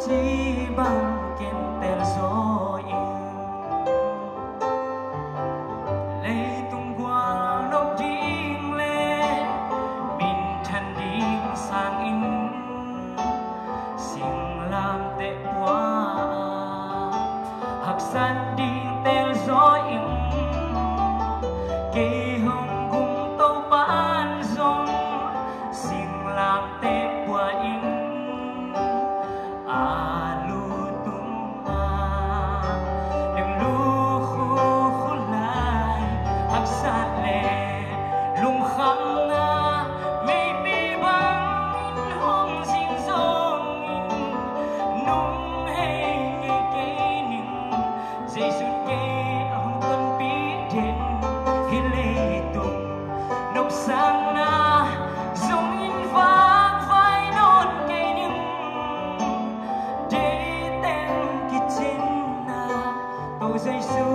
chỉ bằng kiên tèl gió in lấy tung qua nóc điên lệ mình thân điên sang in xin làm tệ quá hạc san điên tèl gió in kỳ hồng cùng tàu bán rong xin làm tệ quá in sang na dùng in vác vai non cây nhưng để tem kít trên na tàu dây su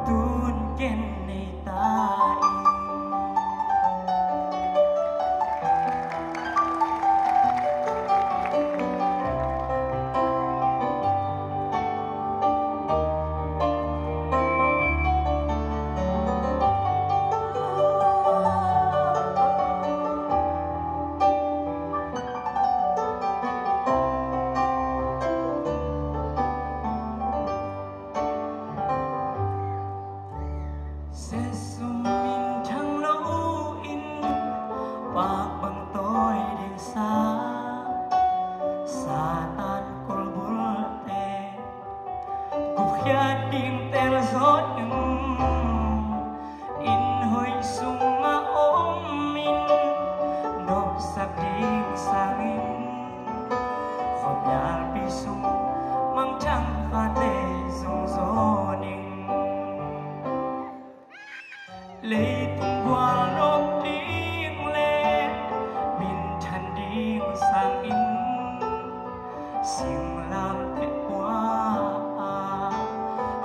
tuôn ken này ta sẽ dùng mình thăng lâu in bạc bằng tôi đến xa xa tan col bul te cục khia tim tel gió in hồi sung mà ôm min nộp sạc điên sang in phòng nhà pi sung mang trăng và tê dùng gió ninh lấy tung qua nóc điên lên mình thân điên sang in xin làm thế quá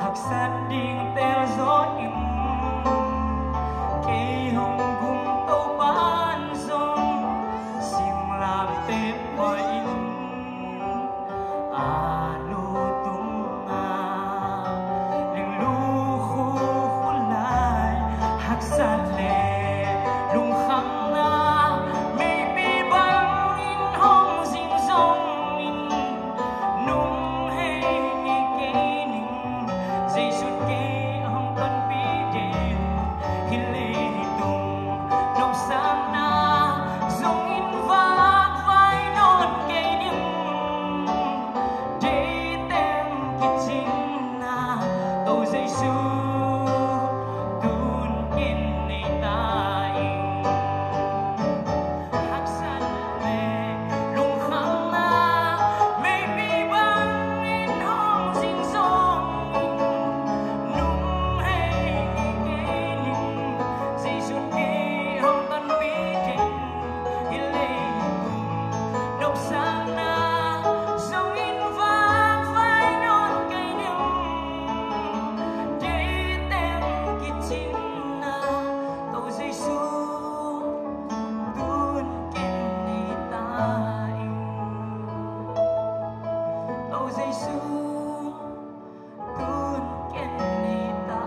hạc sát điên tèl gió in cây hồng cùng tàu bán rong xin làm thế quá in lô tung liền lu khu lại hạc sát lệ lung khăng na mê bi băng in hong dinh dong in nung hay nghe kê ninh dây suốt kê hong con bi đền hi lê tung nông sang na dong in vác vai non kê ninh để tem kít chín na tàu dây su dây su tuôn ken này ta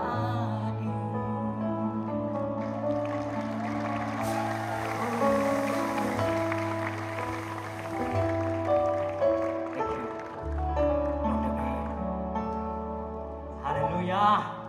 Hallelujah.